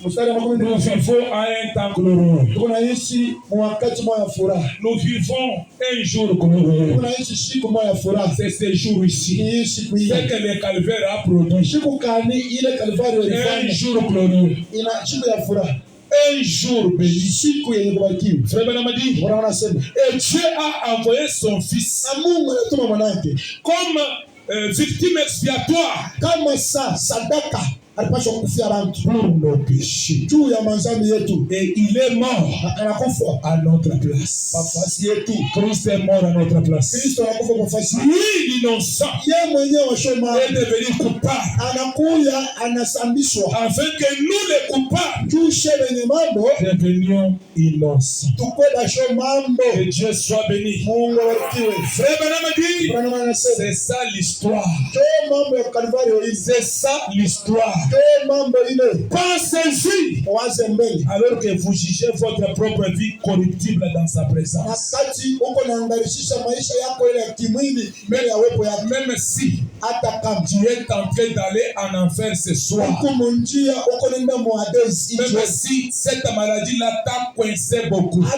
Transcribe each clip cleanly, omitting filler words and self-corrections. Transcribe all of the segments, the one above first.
Nous vivons à un temps glorieux. Nous vivons un jour glorieux. C'est ce jour ici. C'est que le calvaire a produit. Un jour glorieux. Un jour béni. Frère Branham dit, et Dieu a envoyé son fils comme victime expiatoire pour nos péchés. Et il est mort à notre place. Christ est mort à notre place. Lui, l'innocent, est devenu coupable. Afin que nous, les coupables, devenions innocents. Que Dieu soit béni. Frère Branham dit, c'est ça l'histoire. C'est ça l'histoire. Pensez-y alors que vous jugez votre propre vie corruptible dans sa présence. Même si tu es en train d'aller en enfer ce soir, même si cette maladie-là t'a coincé beaucoup, même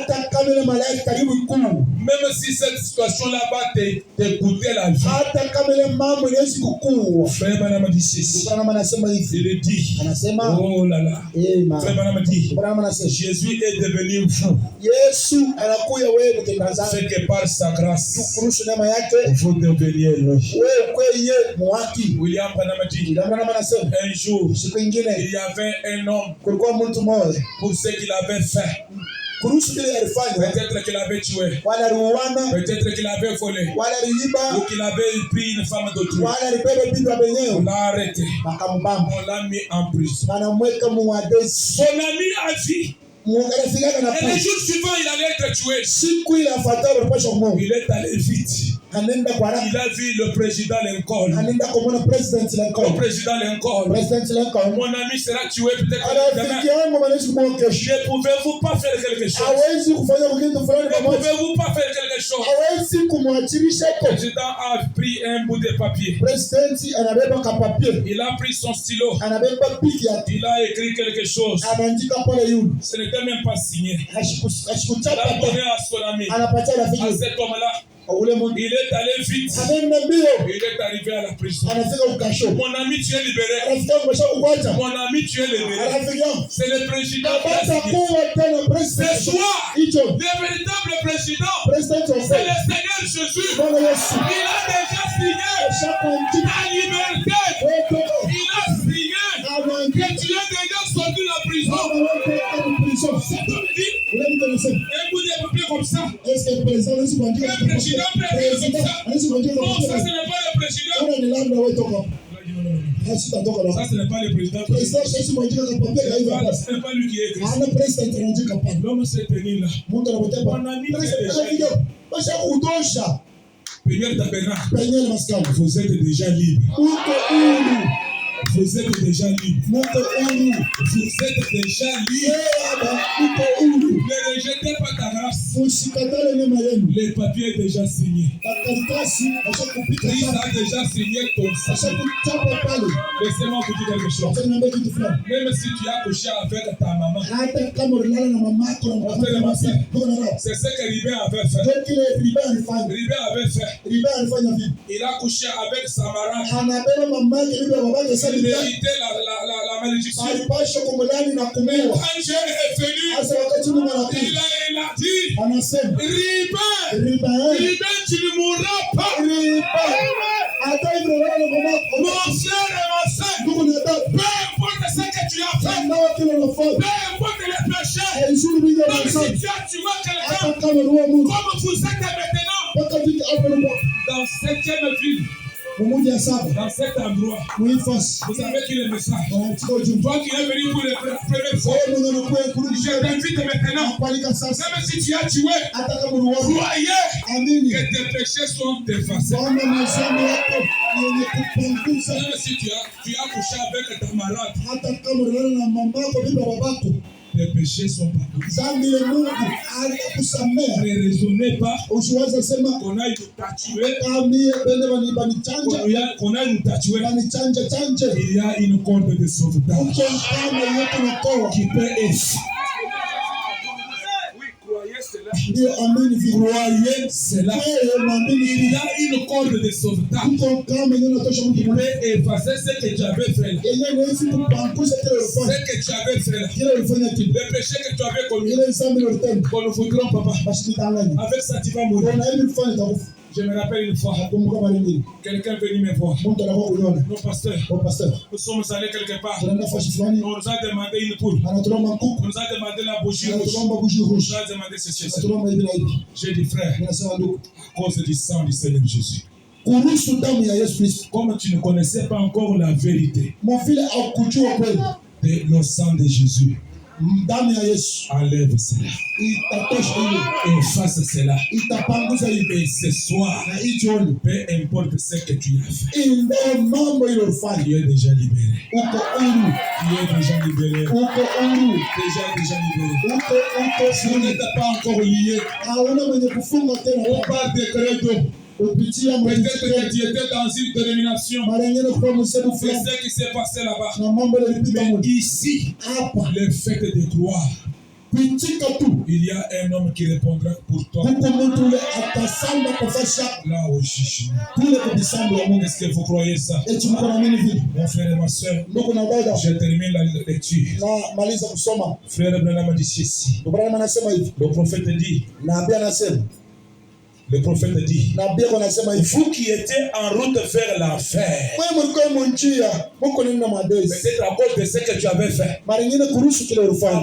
si cette situation-là va te coûter la vie, Frère Branham dit ceci. Il dit, oh là là, Frère Branham dit, Jésus est devenu fou. C'est que par sa grâce, vous deveniez lui. William Branham dit, un jour, il y avait un homme pour ce qu'il avait fait. Peut-être qu'il avait tué, peut-être qu'il avait volé, ou qu'il avait pris une femme d'autrui. On l'a arrêté, on l'a mis en prison. Son ami a dit, et le jour suivant, il allait être tué. Il est allé vite. Il a vu le président Lincoln. Le président Lincoln. Mon ami sera tué peut-être demain. Ne pouvez-vous pas faire quelque chose? Ne pouvez-vous pas faire quelque chose? Le président a pris un bout de papier. Il a pris son stylo. Il a écrit quelque chose. Ce n'était même pas signé. Il a donné à son ami. À cet homme-là. Il est allé vite. Il est arrivé à la prison. Mon ami, tu es libéré. Mon ami, tu es libéré. C'est le président qui a signé. Ce soir, le véritable président, c'est le Seigneur Jésus. Il a déjà signé ta liberté. Il a signé que tu es déjà sorti de la prison. C'est tout dit. Un bout de papier comme ça. Est-ce que le président est le président peut être comme ça? Non, ça ce n'est pas le président. Ça ce n'est pas le président. Ce n'est pas lui qui est écrit. L'homme s'est tenu là. Mon ami Peigneur Tabernacle, vous êtes déjà libre. Vous êtes déjà libre. Vous êtes déjà libre. Ne rejetez pas ta grâce. Le papier est déjà signé. Christ a déjà signé ton salut. Laissez-moi vous dire quelque chose. Même si tu as couché avec ta maman, c'est ce que Ribin avait fait. Il a couché avec Samara. Il méritait la malédiction. Quand Dieu est venu, il a dit, Ribin, tu ne mourras pas. Mon frère et ma soeur, peu importe ce que tu as fait, peu importe les péchés, même si tu as tué quelqu'un, comme vous êtes maintenant, dans 7e ville, dans cet endroit, vous savez qu'il est le message. Toi qui es venu pour le premier fois, je t'invite maintenant, même si tu as tué, croyez que tes péchés sont effacés. Même si tu as couché avec ta malade, Les péchés sont partout. Ne raisonnez pas qu'on aille nous tatouer. Qu'on aille nous tatouer. Il y a une corde de sauvetage qui peut être. Croyez cela. Il y a une corde de sauvetage qui peut effacer ce que tu avais fait là. Ce que tu avais fait là. Le péché que tu avais commis. Qu'on ne vous trompe pas. Avec ça, tu vas mourir. Je me rappelle une fois, quelqu'un est venu me voir. Nos pasteurs, nous sommes allés quelque part. On nous a demandé une poule. On nous a demandé la bougie rouge. On nous a demandé ceci. J'ai dit, frère, à cause du sang du Seigneur Jésus. Comme tu ne connaissais pas encore la vérité de le sang de Jésus, enlève cela. Efface cela. Et ce soir, peu importe ce que tu as fait, tu es déjà libéré. Tu es déjà libéré. Déjà libéré. Si vous n'êtes pas encore lié, on parle de credo. Peut-être que tu étais dans une dénomination. C'est ce qui s'est passé là-bas. Mais ici, le fait de croire, il y a un homme qui répondra pour toi. Là au jugement. Est-ce que vous croyez ça? Mon frère et ma soeur, je termine la lecture. Frère Branham a dit ceci. Le prophète dit. Le prophète dit, vous qui étiez en route vers l'enfer, peut-être à cause de ce que tu avais fait, à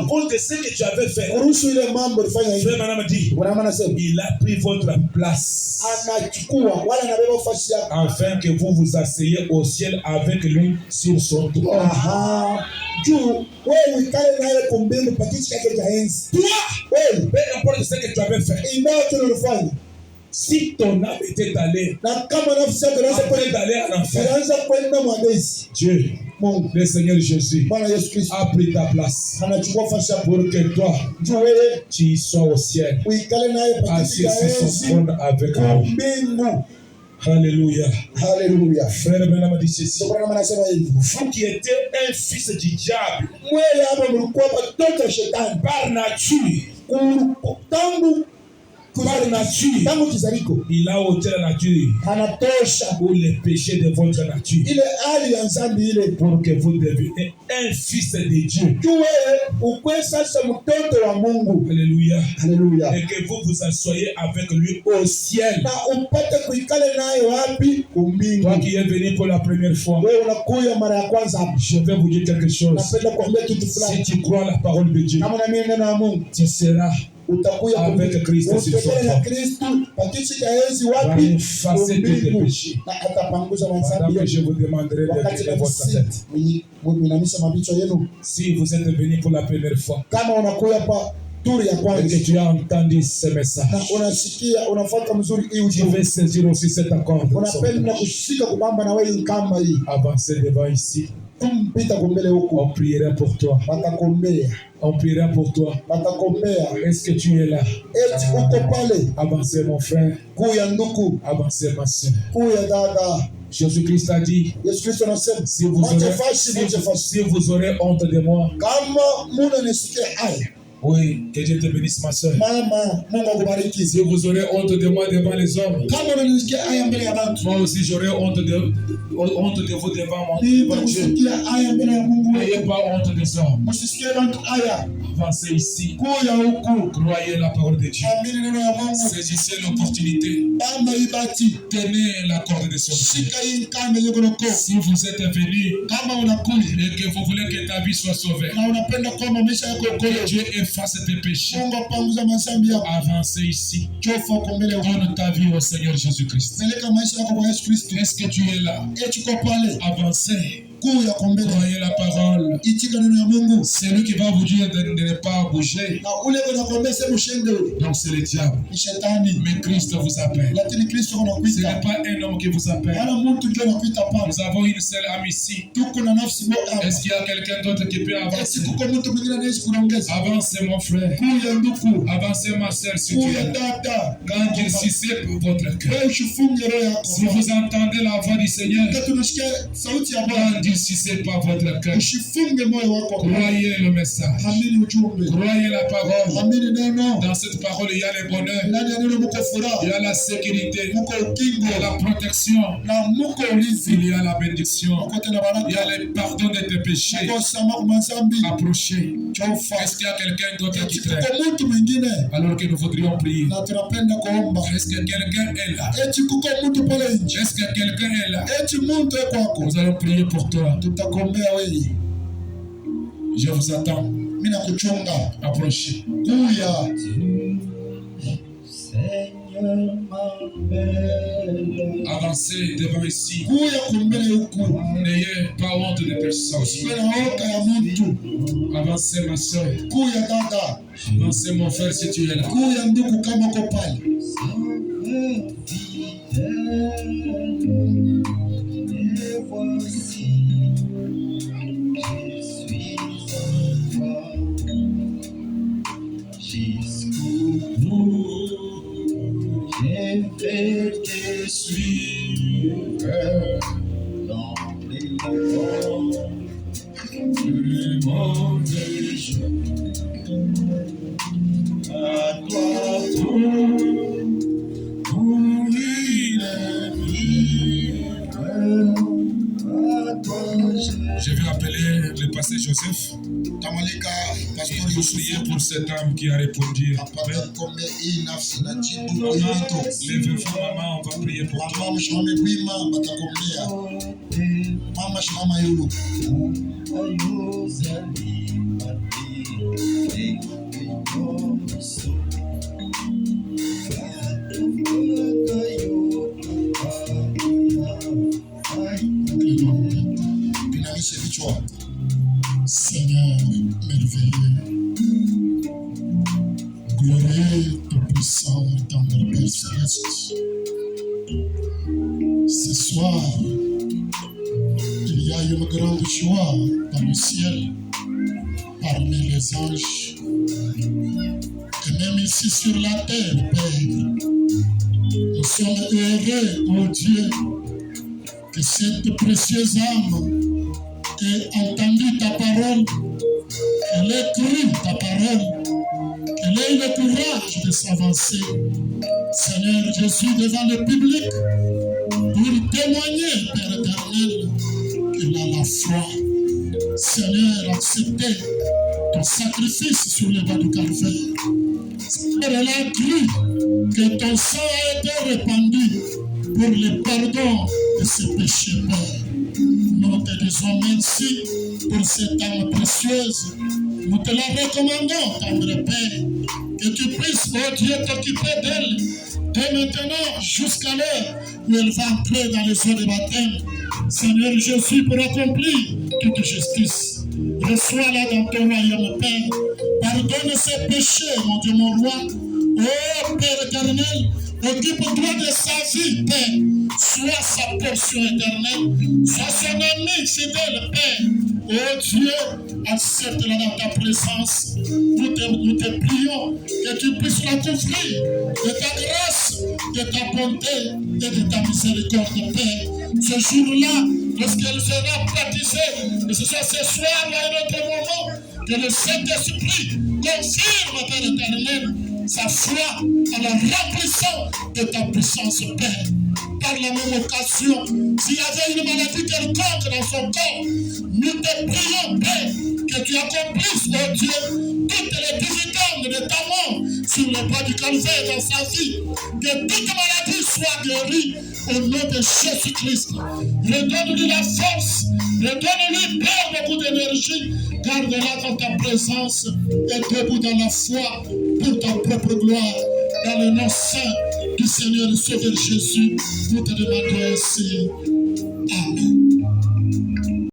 cause de ce que tu avais fait, Frère Branham dit, il a pris votre place, afin que vous vous asseyez au ciel avec lui sur son trône. Toi, peu importe ce que tu avais fait, si ton âme était allée après d'aller à l'enfer, Dieu, le Seigneur Jésus, a pris ta place pour que toi, tu sois au ciel, assis sur son trône avec lui. Alléluia. Alléluia. Frère Branham dit ceci. Vous qui étiez un fils du diable, par nature, il a ôté la nature ou les péchés de votre nature pour que vous deveniez un fils de Dieu. Alléluia. Alléluia. Et que vous vous assoyez avec lui au ciel. Toi qui es venu pour la première fois, je vais vous dire quelque chose. Si tu crois la parole de Dieu, tu seras avec Christ sur son trône. Va effacer tous tes péchés. Pendant que je vous demanderai de tourner votre tête. Si vous êtes venu pour la première fois, et que tu as entendu ce message, tu veux saisir aussi cet accord. Avancez devant ici. On priera pour toi. On priera pour toi. Est-ce que tu es là? Avancez mon frère. Avancez ma soeur. Jésus-Christ a dit, si vous aurez honte de moi, oui, que Dieu te bénisse ma soeur. Si vous aurez honte de moi devant les hommes, moi aussi j'aurai honte de vous devant Dieu. N'ayez pas honte des hommes. Avancez ici. Croyez la parole de Dieu. Saisissez l'opportunité. Tenez la corde de son Dieu. Si vous êtes venu et que vous voulez que ta vie soit sauvée, que Dieu efface tes péchés, avancez ici. Donne ta vie au Seigneur Jésus-Christ. Est-ce que tu es là? Avancez. Croyez la parole. C'est lui qui va vous dire de ne pas bouger. Donc c'est le diable. Mais Christ vous appelle. Ce n'est pas un homme qui vous appelle. Nous avons une seule âme ici. Est-ce qu'il y a quelqu'un d'autre qui peut avancer? Avancez mon frère. Avancez ma soeur si tu es. Quand il s'y pour votre cœur. Si vous entendez la voix du Seigneur, n'endurcissez pas votre cœur. Croyez le message. Croyez la parole. Dans cette parole, il y a le bonheur. Il y a la sécurité. Il y a la protection. Il y a la bénédiction. Il y a le pardon de tes péchés. Approchez. Est-ce qu'il y a quelqu'un d'autre qui traite? Alors que nous voudrions prier. Est-ce que quelqu'un est là? Est-ce que quelqu'un est là? Nous allons prier pour toi. Je vous attends. Approchez. Avancez devant ici. N'ayez pas honte de personne. Avancez ma soeur. Avancez mon frère si tu es là. Et te suivre dans les monts du monde des jours. À toi pour je vais appeler le pasteur Joseph. Il faut prier pour cette âme qui a répondu. Les enfants, maman, on va prier pour toi. Seigneur merveilleux, glorieux, tout-puissant, tendre Père céleste, ce soir, il y a une grande joie dans le ciel, parmi les anges, et même ici sur la terre, Père. Nous sommes heureux, oh Dieu, que cette précieuse âme ait entendu ta parole, qu'elle ait cru ta parole, qu'elle ait eu le courage de s'avancer, Seigneur Jésus, devant le public, pour témoigner, Père éternel, qu'elle a la foi. Seigneur, acceptez ton sacrifice sur le bas du calvaire. Seigneur, elle a cru que ton sang a été répandu pour le pardon de ses péchés, Père. Nous te disons merci pour cette âme précieuse. Nous te la recommandons, tendre Père, que tu puisses, oh Dieu, t'occuper d'elle dès maintenant jusqu'à l'heure où elle va entrer dans les eaux de baptême. Seigneur Jésus, pour accomplir toute justice, reçois-la dans ton royaume, Père. Pardonne ses péchés, mon Dieu, mon roi. Oh Père éternel, occupe-toi de sa vie, Père. Sois sa portion éternelle. Sois son ami fidèle, Père. Oh Dieu, accepte-la dans ta présence. Nous te prions que tu puisses la couvrir de ta grâce, de ta bonté et de ta miséricorde, Père. Ce jour-là, lorsqu'elle sera baptisée, que ce soit ce soir ou à un autre moment, que le Saint-Esprit confirme, Père éternel, sa foi en la remplissant de ta puissance, Père. Par la même occasion, s'il y avait une maladie quelconque dans son corps, nous te prions, Père, que tu accomplisses, oh Dieu, toutes les dividendes de ta mort sur le bois du calvaire dans sa vie, que toute maladie soit guérie au nom de Jésus-Christ. Redonne-lui la force, redonne-lui, Père, beaucoup d'énergie, garde-la dans ta présence et debout dans la foi pour ta propre gloire. Dans le nom saint du Seigneur et Sauveur Jésus, nous te demandons ainsi. Amen.